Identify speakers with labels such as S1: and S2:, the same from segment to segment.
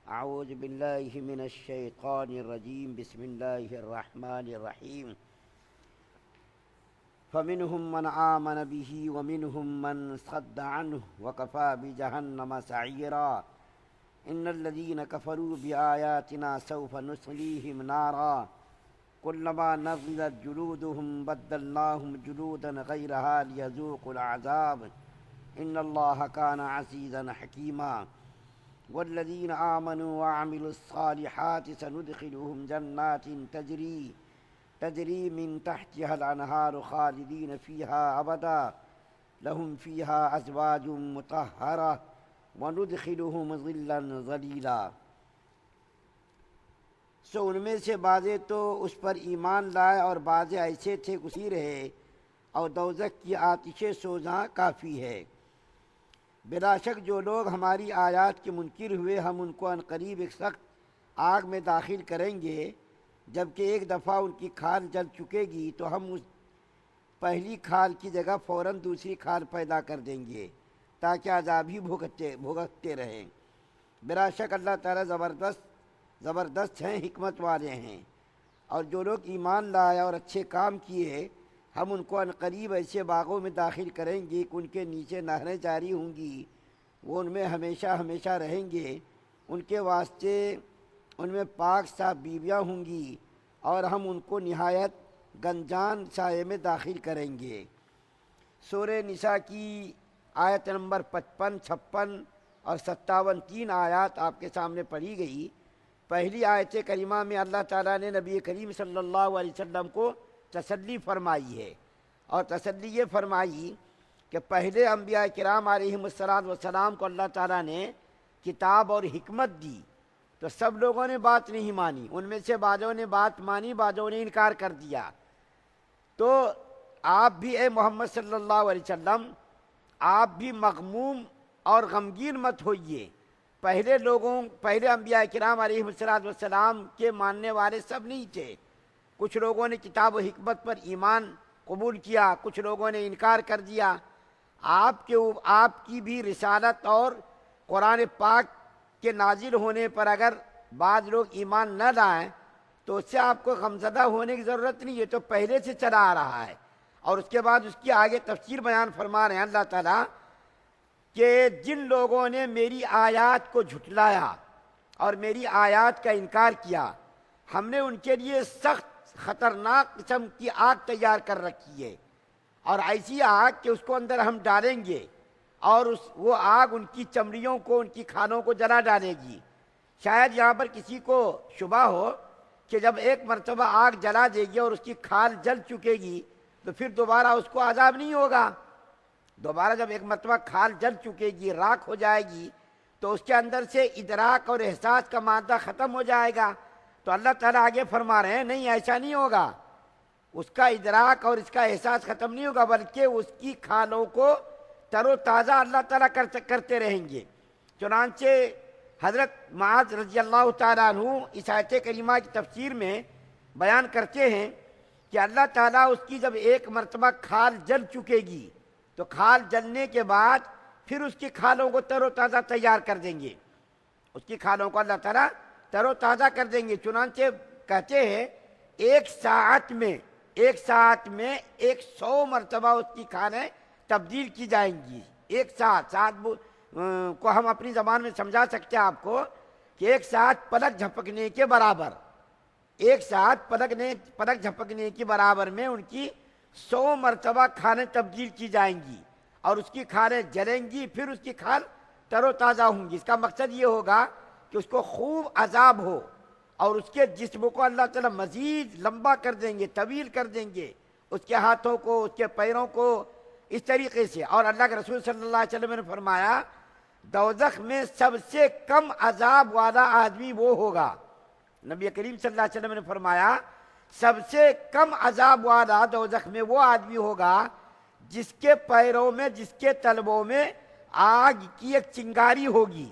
S1: اعوذ باللہ من الشیطان الرجیم بسم اللہ الرحمن الرحیم فمنهم من آمن به ومنهم من صد عنه وكفى بجهنم سعيرا ان الذين كفروا بآياتنا سوف نصليهم نارا كلما نضجت جلودهم بدلناهم جلودا غيرها ليذوقوا العذاب ان الله كان عزيزا حكيما والذين آمنوا وعملوا الصالحات سندخلهم جنات تجري من تحتها الأنهار خالدين فيها أبدا لهم فيها أزواج مطهرة وندخلهم ظلا ظليلا۔ ان میں سے بعضے تو اس پر ایمان لائے اور بعضے ایسے تھے کسی رہے، اور دوزخ کی آتش سوزاں کافی ہے۔ بلا شک جو لوگ ہماری آیات کے منکر ہوئے ہم ان کو عنقریب ایک سخت آگ میں داخل کریں گے، جبکہ ایک دفعہ ان کی کھال جل چکے گی تو ہم اس پہلی کھال کی جگہ فوراً دوسری کھال پیدا کر دیں گے تاکہ عذاب ہی بھگتتے رہیں۔ بلا شک اللہ تعالیٰ زبردست ہیں، حکمت والے ہیں۔ اور جو لوگ ایمان لائے اور اچھے کام کیے ہم ان کو عنقریب ایسے باغوں میں داخل کریں گے کہ ان کے نیچے نہریں جاری ہوں گی، وہ ان میں ہمیشہ ہمیشہ رہیں گے، ان کے واسطے ان میں پاک صاف بیویاں ہوں گی، اور ہم ان کو نہایت گنجان سائے میں داخل کریں گے۔ سورہ نساء کی آیت نمبر 55، 56 اور 57 تین آیات آپ کے سامنے پڑھی گئی۔ پہلی آیت کریمہ میں اللہ تعالیٰ نے نبی کریم صلی اللہ علیہ وسلم کو تسلی فرمائی ہے، اور تسلی یہ فرمائی کہ پہلے انبیاء کرام علیہم السلام کو اللہ تعالیٰ نے کتاب اور حکمت دی تو سب لوگوں نے بات نہیں مانی، ان میں سے بعضوں نے بات مانی، بعضوں نے انکار کر دیا۔ تو آپ بھی اے محمد صلی اللہ علیہ وسلم آپ بھی مغموم اور غمگین مت ہوئیے۔ پہلے انبیاء کرام علیہم السلام کے ماننے والے سب نہیں تھے، کچھ لوگوں نے کتاب و حکمت پر ایمان قبول کیا، کچھ لوگوں نے انکار کر دیا۔ آپ کی بھی رسالت اور قرآن پاک کے نازل ہونے پر اگر بعض لوگ ایمان نہ لائیں تو اس سے آپ کو غمزدہ ہونے کی ضرورت نہیں، یہ تو پہلے سے چلا آ رہا ہے۔ اور اس کے بعد اس کی آگے تفسیر بیان فرما رہے ہیں اللہ تعالیٰ کہ جن لوگوں نے میری آیات کو جھٹلایا اور میری آیات کا انکار کیا ہم نے ان کے لیے سخت خطرناک قسم کی آگ تیار کر رکھی ہے، اور ایسی آگ کہ اس کو اندر ہم ڈالیں گے اور وہ آگ ان کی چمڑیوں کو، ان کی کھالوں کو جلا ڈالے گی۔ شاید یہاں پر کسی کو شبہ ہو کہ جب ایک مرتبہ آگ جلا دے گی اور اس کی کھال جل چکے گی تو پھر دوبارہ اس کو عذاب نہیں ہوگا۔ دوبارہ جب ایک مرتبہ کھال جل چکے گی، راکھ ہو جائے گی، تو اس کے اندر سے ادراک اور احساس کا مادہ ختم ہو جائے گا۔ تو اللہ تعالیٰ آگے فرما رہے ہیں نہیں، ایسا نہیں ہوگا، اس کا ادراک اور اس کا احساس ختم نہیں ہوگا، بلکہ اس کی کھالوں کو تر و تازہ اللہ تعالیٰ کرتے رہیں گے۔ چنانچہ حضرت معاذ رضی اللہ تعالیٰ عنہ اس آیت کریمہ کی تفسیر میں بیان کرتے ہیں کہ اللہ تعالیٰ اس کی جب ایک مرتبہ کھال جل چکے گی تو کھال جلنے کے بعد پھر اس کی کھالوں کو تر و تازہ تیار کر دیں گے، اس کی کھالوں کو اللہ تعالیٰ تر و تازہ کر دیں گے۔ چنانچہ کہتے ہیں ایک ساعت میں 100 مرتبہ اس کی کھالیں تبدیل کی جائیں گی۔ ایک ساعت کو ہم اپنی زبان میں سمجھا سکتے ہیں آپ کو کہ ایک ساعت پلک جھپکنے کے برابر، ایک ساعت پلک جھپکنے کے برابر میں ان کی 100 مرتبہ کھالیں تبدیل کی جائیں گی، اور اس کی کھالیں جلیں گی، پھر اس کی کھال تر و تازہ ہوں گی۔ اس کا مقصد یہ ہوگا کہ اس کو خوب عذاب ہو اور اس کے جسم کو اللہ تعالیٰ مزید لمبا کر دیں گے، طویل کر دیں گے، اس کے ہاتھوں کو، اس کے پیروں کو، اس طریقے سے۔ اور اللہ کے رسول صلی اللہ علیہ وسلم نے فرمایا دوزخ میں سب سے کم عذاب والا آدمی وہ ہوگا، نبی کریم صلی اللہ علیہ وسلم نے فرمایا سب سے کم عذاب والا دوزخ میں وہ آدمی ہوگا جس کے پیروں میں، جس کے تلبوں میں آگ کی ایک چنگاری ہوگی۔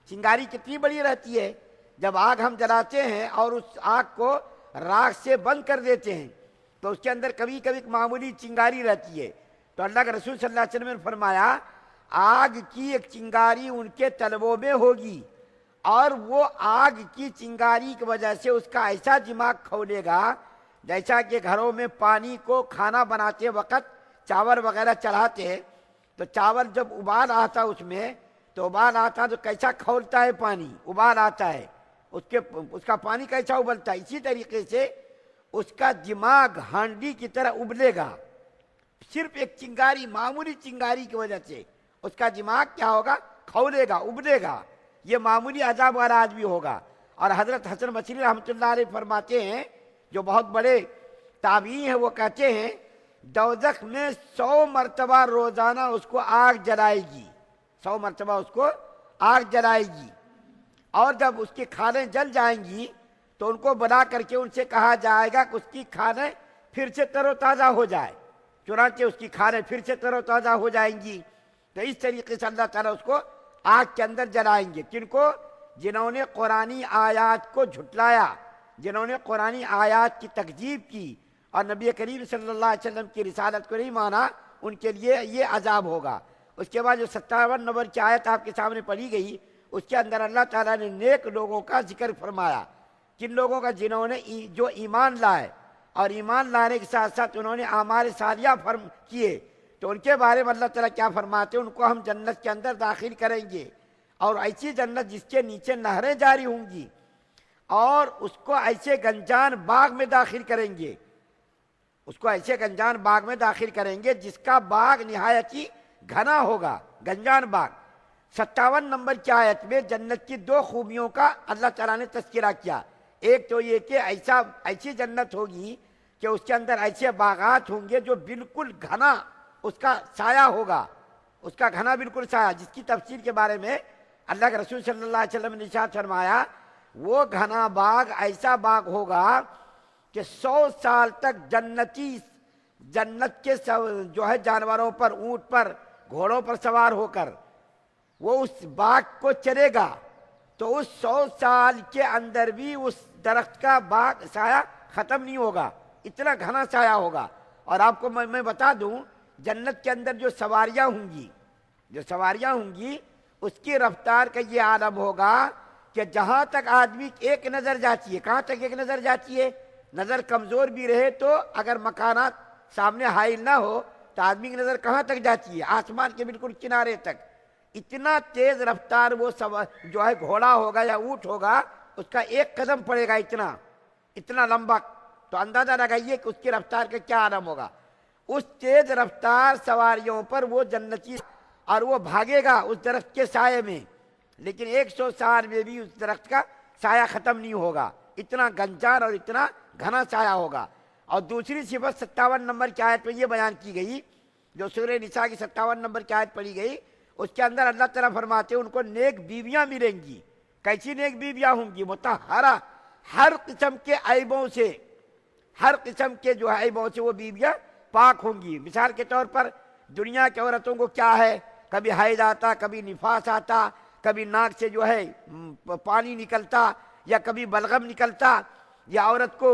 S1: چنگاری کتنی بڑی رہتی ہے، جب آگ ہم جلاتے ہیں اور اس آگ کو راکھ سے بند کر دیتے ہیں تو اس کے اندر کبھی کبھی معمولی چنگاری رہتی ہے۔ تو اللہ کے رسول صلی اللہ علیہ وسلم نے فرمایا آگ کی ایک چنگاری ان کے تلبوں میں ہوگی، اور وہ آگ کی چنگاری کی وجہ سے اس کا ایسا دماغ کھولے گا جیسا کہ گھروں میں پانی کو کھانا بناتے وقت چاول وغیرہ چڑھاتے تو چاول جب ابال آتا اس میں تو ابال آتا تو کیسا کھولتا ہے پانی، ابال آتا ہے اس کا پانی کیسا ابلتا ہے، اسی طریقے سے اس کا دماغ ہانڈی کی طرح ابلے گا، صرف ایک چنگاری، معمولی چنگاری کی وجہ سے اس کا دماغ کیا ہوگا، کھولے گا، ابلے گا۔ یہ معمولی عذاب والا آدمی ہوگا۔ اور حضرت حسن بصری رحمۃ اللہ علیہ فرماتے ہیں، جو بہت بڑے تابعی ہیں، وہ کہتے ہیں دوزخ میں 100 مرتبہ روزانہ اس کو آگ جلائے گی، 100 مرتبہ اس کو آگ جلائے گی، اور جب اس کی کھالیں جل جائیں گی تو ان کو بلا کر کے ان سے کہا جائے گا کہ اس کی کھالیں پھر سے تر و تازہ ہو جائے، چنانچہ اس کی کھالیں پھر سے تر و تازہ ہو جائیں گی۔ تو اس طریقے سے اللہ تعالیٰ اس کو آگ کے اندر جلائیں گے۔ کن کو؟ جنہوں نے قرآنی آیات کو جھٹلایا، جنہوں نے قرآنی آیات کی تکذیب کی اور نبی کریم صلی اللہ علیہ وسلم کی رسالت کو نہیں مانا، ان کے لیے یہ عذاب ہوگا۔ اس کے بعد جو 57 نمبر کی آیت آپ کے سامنے پڑھی گئی، اس کے اندر اللہ تعالیٰ نے نیک لوگوں کا ذکر فرمایا۔ کن لوگوں کا؟ جنہوں نے جو ایمان لائے اور ایمان لانے کے ساتھ ساتھ انہوں نے اعمال صالحہ کیے، تو ان کے بارے میں اللہ تعالیٰ کیا فرماتے ہیں؟ ان کو ہم جنت کے اندر داخل کریں گے، اور ایسی جنت جس کے نیچے نہریں جاری ہوں گی، اور اس کو ایسے گنجان باغ میں داخل کریں گے، اس کو ایسے گنجان باغ میں داخل کریں گے جس کا باغ نہایت ہی گھنا ہوگا، گنجان باغ۔ 57 نمبر کی آیت میں جنت کی 2 خوبیوں کا اللہ تعالیٰ نے تذکرہ کیا۔ ایک تو یہ کہ ایسی جنت ہوگی کہ اس کے اندر ایسے باغات ہوں گے جو بالکل گھنا اس کا سایہ ہوگا، اس کا گھنا بالکل سایہ، جس کی تفسیر کے بارے میں اللہ کے رسول صلی اللہ علیہ وسلم نے ارشاد فرمایا، وہ گھنا باغ ایسا باغ ہوگا کہ 100 سال تک جنت کے جو ہے جانوروں پر، اونٹ پر، گھوڑوں پر سوار ہو کر وہ اس باغ کو چرے گا، تو اس 100 سال کے اندر بھی اس درخت کا باغ سایہ ختم نہیں ہوگا، اتنا گھنا سایہ ہوگا۔ اور آپ کو میں بتا دوں، جنت کے اندر جو سواریاں ہوں گی اس کی رفتار کا یہ عالم ہوگا کہ جہاں تک آدمی ایک نظر جاتی ہے، کہاں تک ایک نظر جاتی ہے؟ نظر کمزور بھی رہے تو اگر مکانات سامنے حائل نہ ہو تو آدمی کی نظر کہاں تک جاتی ہے؟ آسمان کے بالکل کنارے تک۔ اتنا تیز رفتار وہ جو ہے گھوڑا ہوگا یا اونٹ ہوگا، اس کا ایک قدم پڑے گا اتنا لمبا، تو اندازہ لگائیے کہ اس کی رفتار کا کیا عالم ہوگا۔ اس تیز رفتار سواریوں پر وہ جنتی، اور وہ بھاگے گا اس درخت کے سائے میں، لیکن 100 سال میں بھی اس درخت کا سایہ ختم نہیں ہوگا، اتنا گنجان اور اتنا گھنا سایہ ہوگا۔ اور دوسری صفت 57 نمبر کی آیت میں یہ بیان کی گئی، جو سورہ نساء کی 57 نمبر کی آیت پڑھی گئی، اس کے اندر اللہ تعالیٰ فرماتے ہیں ان کو نیک بیویاں ملیں گی۔ کیسی نیک بیویاں ہوں گی؟ مطہرہ، ہر قسم کے عیبوں سے، ہر قسم کے جو عیبوں سے وہ بیویاں پاک ہوں گی۔ مثال کے طور پر دنیا کی عورتوں کو کیا ہے، کبھی حیض آتا، کبھی نفاس آتا، کبھی ناک سے جو ہے پانی نکلتا، یا کبھی بلغم نکلتا، یا عورت کو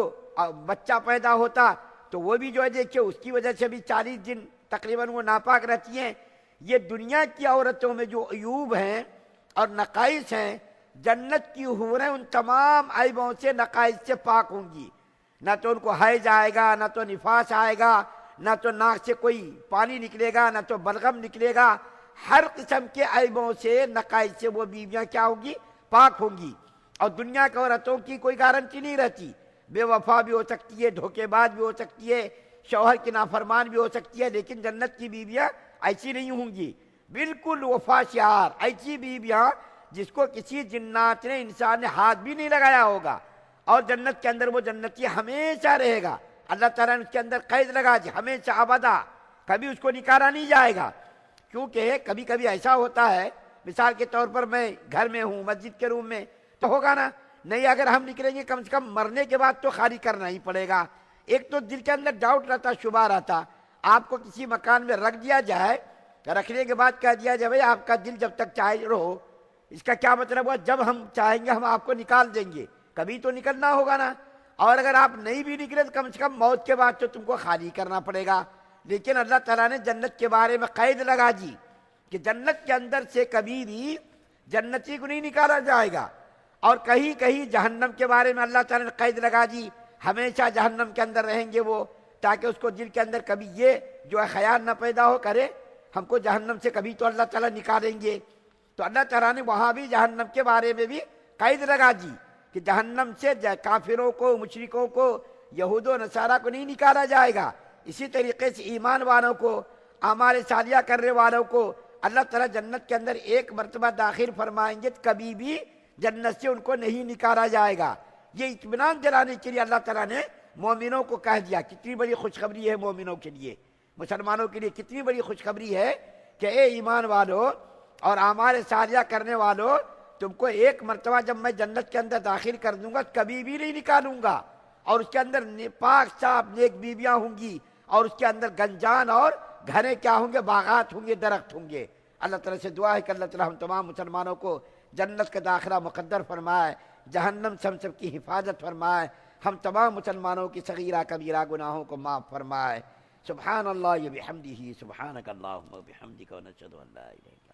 S1: بچہ پیدا ہوتا، تو وہ بھی جو ہے دیکھیں اس کی وجہ سے بھی 40 دن تقریباً وہ ناپاک رہتی ہیں۔ یہ دنیا کی عورتوں میں جو عیوب ہیں اور نقائص ہیں، جنت کی حوریں ان تمام عیبوں سے، نقائص سے پاک ہوں گی۔ نہ تو ان کو حیض آئے گا، نہ تو نفاس آئے گا، نہ تو ناک سے کوئی پانی نکلے گا، نہ تو بلغم نکلے گا۔ ہر قسم کے عیبوں سے، نقائص سے وہ بیویاں کیا ہوں گی؟ پاک ہوں گی۔ اور دنیا کی عورتوں کی کوئی گارنٹی نہیں رہتی، بے وفا بھی ہو سکتی ہے، دھوکے باز بھی ہو سکتی ہے، شوہر کی نافرمان بھی ہو سکتی ہے، لیکن جنت کی بیویاں ایسی نہیں ہوں گی، بالکل وفا شعار، ایسی بیویاں جس کو کسی جنات نے، انسان نے ہاتھ بھی نہیں لگایا ہوگا، اور جنت کے اندر وہ جنتی ہمیشہ رہے گا۔ اللہ تعالیٰ نے اس کے اندر قید لگا دی، ہمیشہ ابدا، کبھی اس کو نکالا نہیں جائے گا۔ کیونکہ کبھی کبھی ایسا ہوتا ہے، مثال کے طور پر میں گھر میں ہوں، مسجد کے روم میں، تو ہوگا نا نہیں، اگر ہم نکلیں گے کم سے کم مرنے کے بعد تو خالی کرنا ہی پڑے گا۔ ایک تو دل کے اندر ڈاؤٹ رہتا، شبہ رہتا، آپ کو کسی مکان میں رکھ دیا جائے، رکھنے کے بعد کہہ دیا جائے بھائی آپ کا دل جب تک چاہے رہو، اس کا کیا مطلب ہوا؟ جب ہم چاہیں گے ہم آپ کو نکال دیں گے، کبھی تو نکلنا ہوگا نا۔ اور اگر آپ نہیں بھی نکلے تو کم سے کم موت کے بعد تو تم کو خالی کرنا پڑے گا۔ لیکن اللہ تعالیٰ نے جنت کے بارے میں قید لگا دی کہ جنت کے اندر سے کبھی بھی جنتی کو نہیں نکالا جائے گا۔ اور کہیں کہیں جہنم کے بارے میں اللہ تعالیٰ نے قید لگا دی، ہمیشہ جہنم کے اندر رہیں گے وہ، تاکہ اس کو دل کے اندر کبھی یہ جو ہے خیال نہ پیدا ہو کرے ہم کو جہنم سے کبھی تو اللہ تعالیٰ نکالیں گے۔ تو اللہ تعالیٰ نے وہاں بھی جہنم کے بارے میں بھی قید لگا دی کہ جہنم سے کافروں کو، مشرکوں کو، یہود و نصارہ کو نہیں نکالا جائے گا۔ اسی طریقے سے ایمان والوں کو، اعمال صالحہ کرنے والوں کو اللہ تعالیٰ جنت کے اندر ایک مرتبہ داخل فرمائیں گے، کبھی بھی جنت سے ان کو نہیں نکالا جائے گا۔ یہ اطمینان دلانے کے لیے اللہ تعالیٰ نے مومنوں کو کہہ دیا۔ کتنی بڑی خوشخبری ہے مومنوں کے لیے، مسلمانوں کے لیے کتنی بڑی خوشخبری ہے کہ اے ایمان والو اور اعمال صالحہ کرنے والو، تم کو ایک مرتبہ جب میں جنت کے اندر داخل کر دوں گا کبھی بھی نہیں نکالوں گا، اور اس کے اندر پاک صاف نیک بیویاں ہوں گی، اور اس کے اندر گنجان اور گھریں کیا ہوں گے، باغات ہوں گے، درخت ہوں گے۔ اللہ تعالیٰ سے دعا ہے کہ اللہ تعالیٰ ہم تمام مسلمانوں کو جنت کا داخلہ مقدر فرمائے، جہنم سے ہم سب کی حفاظت فرمائے، ہم تمام مسلمانوں کی صغیرہ کبیرہ گناہوں کو معاف فرمائے۔ سبحان اللہ بحمدہ، سبحانک اللہم وبحمدک، ونشہد ان لا الہ الا انت۔